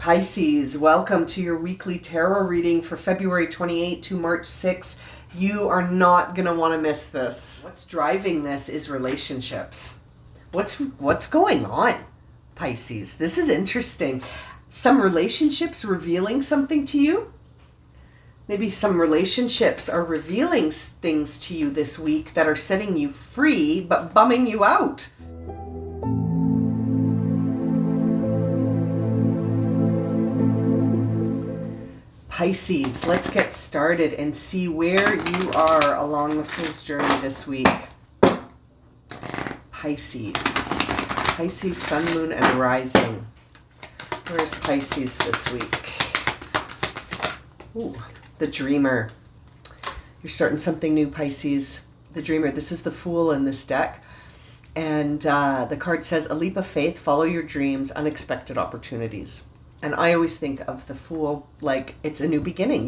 Pisces, welcome to your weekly tarot reading for February 28 to March 6th. You are not going to want to miss this. What's driving this is relationships. What's going on, Pisces? This is interesting. Some relationships revealing something to you. Maybe some relationships are revealing things to you this week that are setting you free but bumming you out. Pisces, let's get started and see where you are along the Fool's journey this week. Pisces, Sun, Moon, and Rising. Where's Pisces this week? Ooh, the Dreamer. You're starting something new, Pisces. The Dreamer. This is the Fool in this deck. And the card says, a leap of faith, follow your dreams, unexpected opportunities. And I always think of the Fool like it's a new beginning.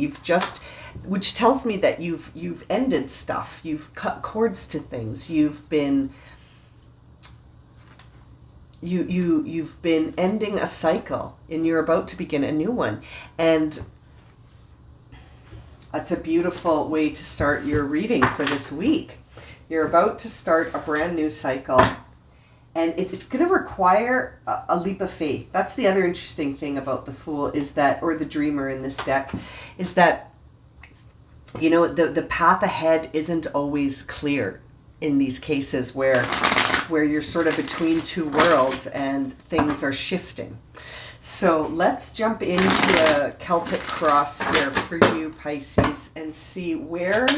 Which tells me that you've ended stuff. You've cut cords to things. You've been ending a cycle, and you're about to begin a new one. And that's a beautiful way to start your reading for this week. You're about to start a brand new cycle. And it's going to require a leap of faith. That's the other interesting thing about the Fool is that, or the Dreamer in this deck, is that, you know, the path ahead isn't always clear in these cases where you're sort of between two worlds and things are shifting. So let's jump into a Celtic cross here for you, Pisces, and see where's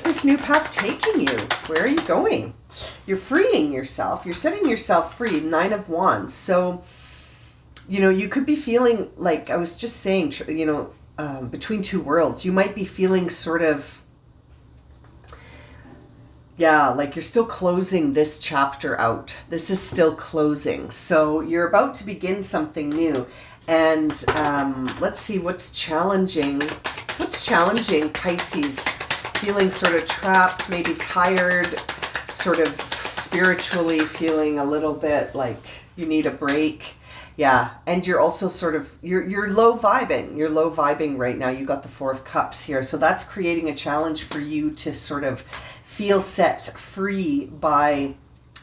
this new path taking you? Where are you going? You're freeing yourself. You're setting yourself free. 9 of Wands. So, you know, you could be feeling like, I was just saying, you know, between two worlds. You might be feeling sort of, yeah, like you're still closing this chapter out. This is still closing. So you're about to begin something new. And let's see what's challenging. What's challenging, Pisces? Feeling sort of trapped, maybe tired, sort of spiritually feeling a little bit like you need a break. Yeah, and you're also sort of, you're low vibing. You're low vibing right now. You got the 4 of Cups here. So that's creating a challenge for you to sort of feel set free by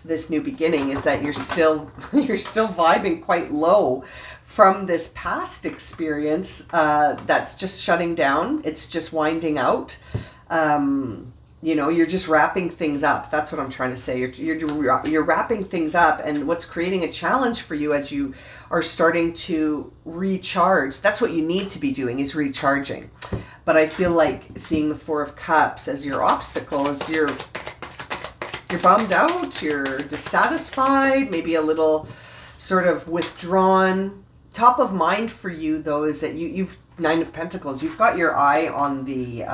this new beginning, is that you're still vibing quite low from this past experience that's just shutting down. It's just winding out. You know, you're just wrapping things up. That's what I'm trying to say. You're wrapping things up, and what's creating a challenge for you as you are starting to recharge. That's what you need to be doing, is recharging. But I feel like seeing the 4 of Cups as your obstacle is you're bummed out, you're dissatisfied, maybe a little sort of withdrawn. Top of mind for you though is that you've 9 of Pentacles. You've got your eye on the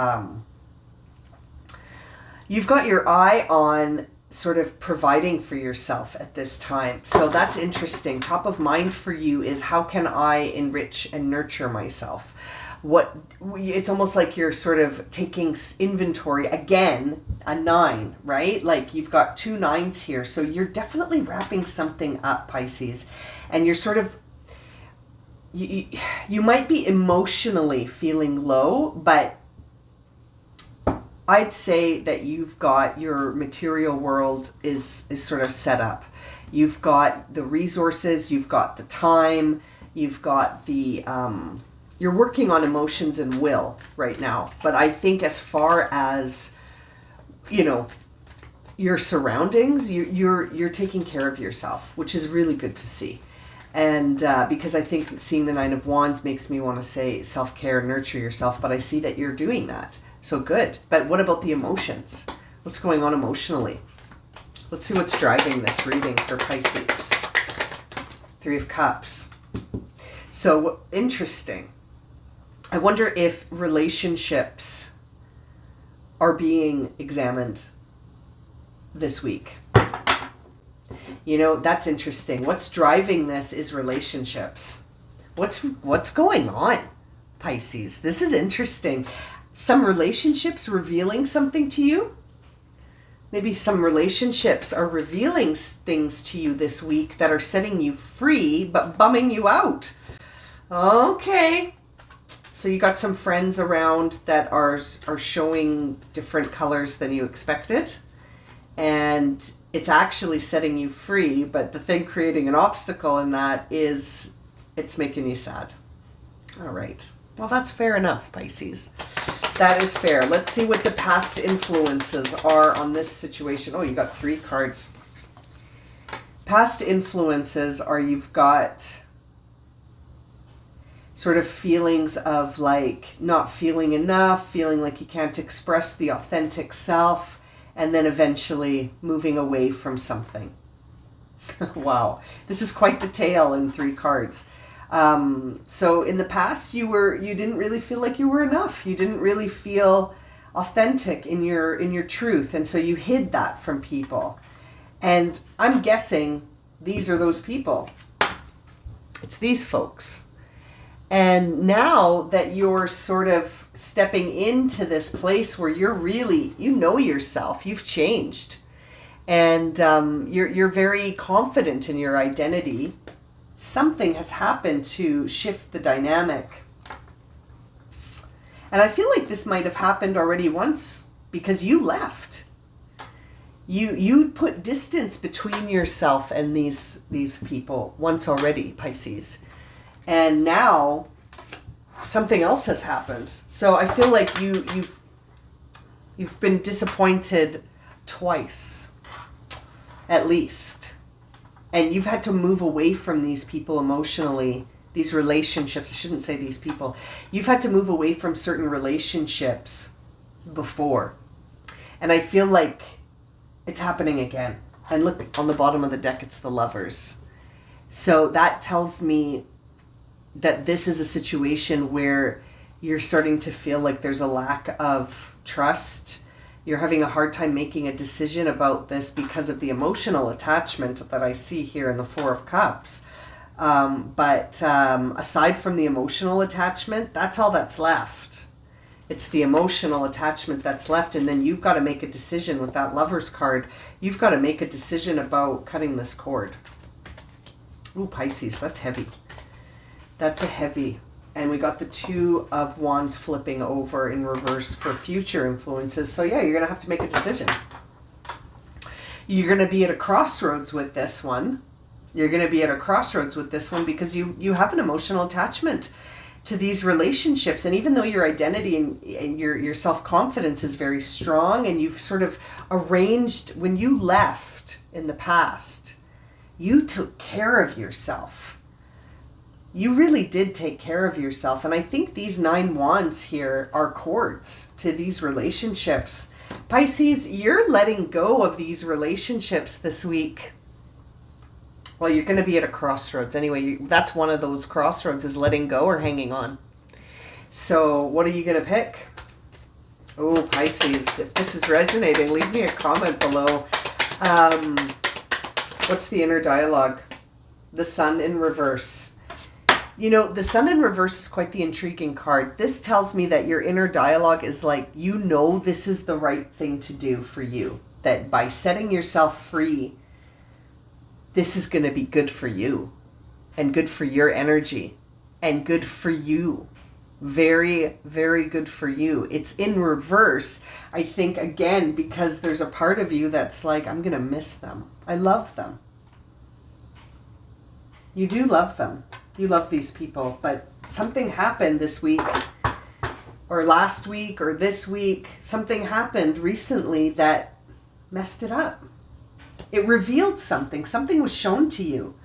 you've got your eye on sort of providing for yourself at this time. So that's interesting. Top of mind for you is, how can I enrich and nurture myself? It's almost like you're sort of taking inventory again, a 9, right? Like you've got 2 9s here. So you're definitely wrapping something up, Pisces. And you're sort of, you might be emotionally feeling low, but I'd say that you've got your material world is sort of set up. You've got the resources, you've got the time, you've got the, you're working on emotions and will right now. But I think as far as, you know, your surroundings, you're taking care of yourself, which is really good to see. And because I think seeing the 9 of Wands makes me want to say self-care, nurture yourself, but I see that you're doing that. So good. But what about the emotions? What's going on emotionally? Let's see what's driving this reading for Pisces. 3 of Cups. So interesting. I wonder if relationships are being examined this week. You know, that's interesting. What's driving this is relationships. What's going on, Pisces? This is interesting. Some relationships revealing something to you. Maybe some relationships are revealing things to you this week that are setting you free but bumming you out. Okay. So you got some friends around that are showing different colors than you expected. And it's actually setting you free, but the thing creating an obstacle in that is it's making you sad. All right. Well, that's fair enough, Pisces. That is fair. Let's see what the past influences are on this situation. Oh, you got 3 cards. Past influences are you've got sort of feelings of like not feeling enough, feeling like you can't express the authentic self, and then eventually moving away from something. Wow, this is quite the tale in 3 cards. So in the past, you didn't really feel like you were enough. You didn't really feel authentic in your truth, and so you hid that from people. And I'm guessing these are those people. It's these folks. And now that you're sort of stepping into this place where you're really, you know yourself, you've changed, and you're very confident in your identity, something has happened to shift the dynamic. And I feel like this might have happened already once because you left. You put distance between yourself and these people once already, Pisces. And now something else has happened. So I feel like you've been disappointed twice, at least. And you've had to move away from these people emotionally, these relationships. I shouldn't say these people. You've had to move away from certain relationships before. And I feel like it's happening again. And look, on the bottom of the deck, it's the Lovers. So that tells me that this is a situation where you're starting to feel like there's a lack of trust. You're having a hard time making a decision about this because of the emotional attachment that I see here in the 4 of Cups. But aside from the emotional attachment, that's all that's left. It's the emotional attachment that's left, and then you've got to make a decision with that Lover's card. You've got to make a decision about cutting this cord. Ooh, Pisces, that's heavy. That's a heavy. And we got the 2 of Wands flipping over in reverse for future influences. So yeah, you're going to have to make a decision. You're going to be at a crossroads with this one. You're going to be at a crossroads with this one because you have an emotional attachment to these relationships. And even though your identity and your self-confidence is very strong, and you've sort of arranged, when you left in the past, you took care of yourself. You really did take care of yourself. And I think these 9 wands here are cords to these relationships. Pisces, you're letting go of these relationships this week. Well, you're going to be at a crossroads. Anyway, that's one of those crossroads, is letting go or hanging on. So what are you going to pick? Oh, Pisces, if this is resonating, leave me a comment below. What's the inner dialogue? The Sun in reverse. You know, the Sun in reverse is quite the intriguing card. This tells me that your inner dialogue is like, you know this is the right thing to do for you. That by setting yourself free, this is going to be good for you. And good for your energy. And good for you. Very, very good for you. It's in reverse, I think, again, because there's a part of you that's like, I'm going to miss them. I love them. You do love them. You love these people, but something happened this week or last week or this week. Something happened recently that messed it up. It revealed something. Something was shown to you.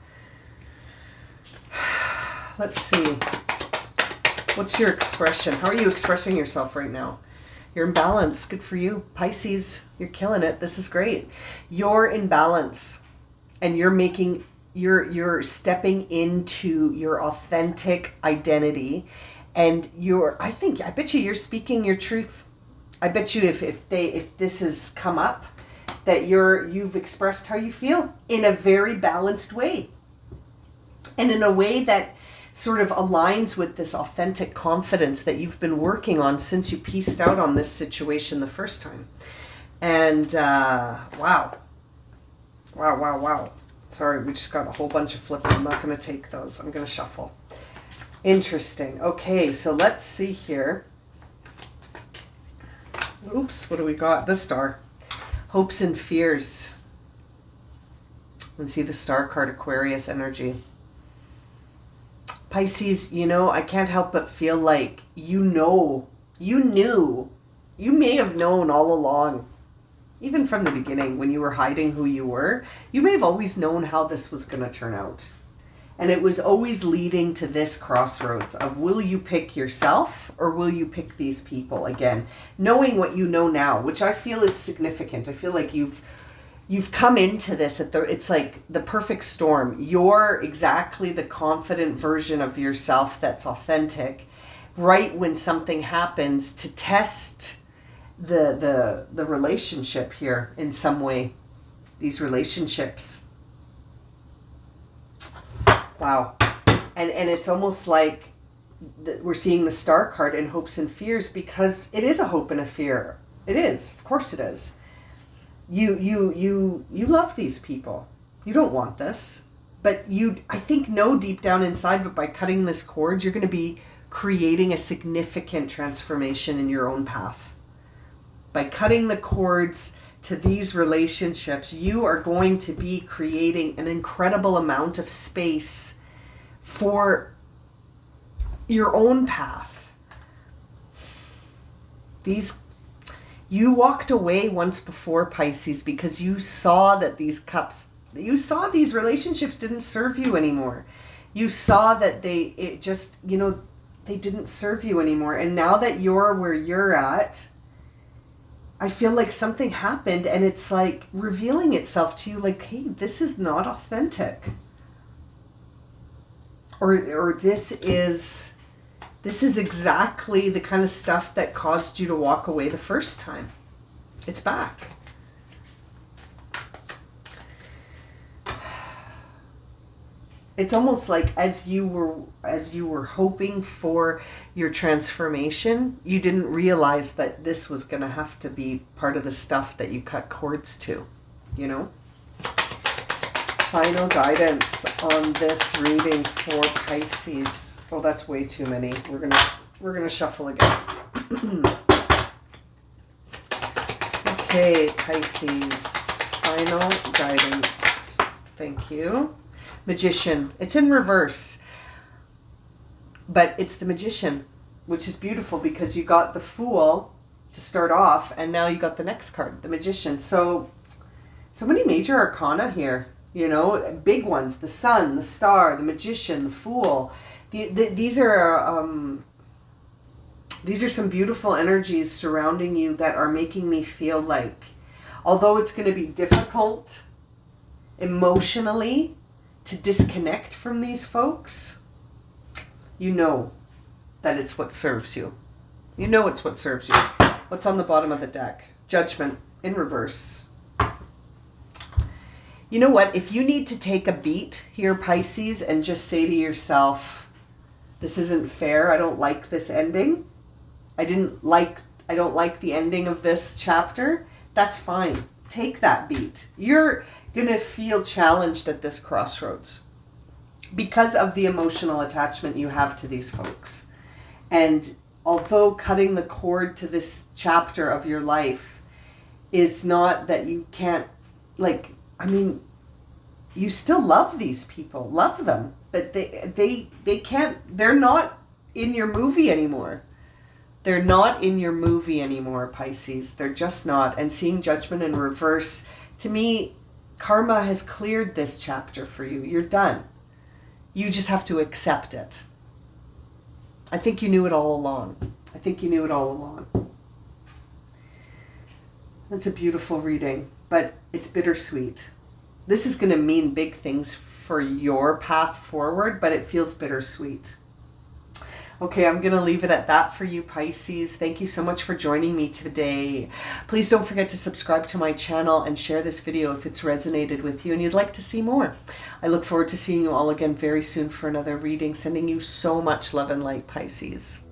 Let's see. What's your expression? How are you expressing yourself right now? You're in balance. Good for you. Pisces, you're killing it. This is great. You're in balance, and you're stepping into your authentic identity, and I bet you you're speaking your truth. I bet you if this has come up, that you've expressed how you feel in a very balanced way, and in a way that sort of aligns with this authentic confidence that you've been working on since you pieced out on this situation the first time. And wow. Sorry, we just got a whole bunch of flipping. I'm not going to take those. I'm going to shuffle. Interesting. Okay, so let's see here. Oops, what do we got? The Star. Hopes and fears. Let's see the Star card, Aquarius energy. Pisces, you know, I can't help but feel like you knew, you may have known all along, even from the beginning when you were hiding who you were, you may have always known how this was going to turn out. And it was always leading to this crossroads of, will you pick yourself or will you pick these people again? Knowing what you know now, which I feel is significant. I feel like you've come into this it's like the perfect storm. You're exactly the confident version of yourself that's authentic, right when something happens to test the relationship here in some way. These relationships. Wow. And it's almost like we're seeing the Star card in hopes and fears, because it is a hope and a fear. It is. Of course it is. You love these people. You don't want this. But you, I think, know deep down inside, but by cutting this cord, you're going to be creating a significant transformation in your own path. By cutting the cords to these relationships, you are going to be creating an incredible amount of space for your own path. You walked away once before, Pisces, because you saw that these relationships didn't serve you anymore. You saw that they didn't serve you anymore. And now that you're where you're at, I feel like something happened and it's like revealing itself to you like, hey, this is not authentic. Or this is exactly the kind of stuff that caused you to walk away the first time. It's back. It's almost like as you were hoping for your transformation, you didn't realize that this was going to have to be part of the stuff that you cut cords to, you know? Final guidance on this reading for Pisces. Oh, that's way too many. We're gonna shuffle again. Okay, Pisces. Final guidance. Thank you. Magician. It's in reverse, but it's the Magician, which is beautiful because you got the Fool to start off, and now you got the next card, the Magician. So many major arcana here. You know, big ones: the Sun, the Star, the Magician, the Fool. These are some beautiful energies surrounding you that are making me feel like, although it's going to be difficult emotionally to disconnect from these folks, you know that it's what serves you. You know it's what serves you. What's on the bottom of the deck? Judgment in reverse. You know what? If you need to take a beat here, Pisces, and just say to yourself, this isn't fair, I don't like this ending, I don't like the ending of this chapter, that's fine. Take that beat. You're going to feel challenged at this crossroads because of the emotional attachment you have to these folks. And although cutting the cord to this chapter of your life is not that you can't, you still love these people, love them, but they can't, they're not in your movie anymore. They're not in your movie anymore, Pisces. They're just not. And seeing Judgment in reverse, to me, karma has cleared this chapter for you. You're done. You just have to accept it. I think you knew it all along. That's a beautiful reading, but it's bittersweet. This is going to mean big things for your path forward, but it feels bittersweet. Okay, I'm going to leave it at that for you, Pisces. Thank you so much for joining me today. Please don't forget to subscribe to my channel and share this video if it's resonated with you and you'd like to see more. I look forward to seeing you all again very soon for another reading. Sending you so much love and light, Pisces.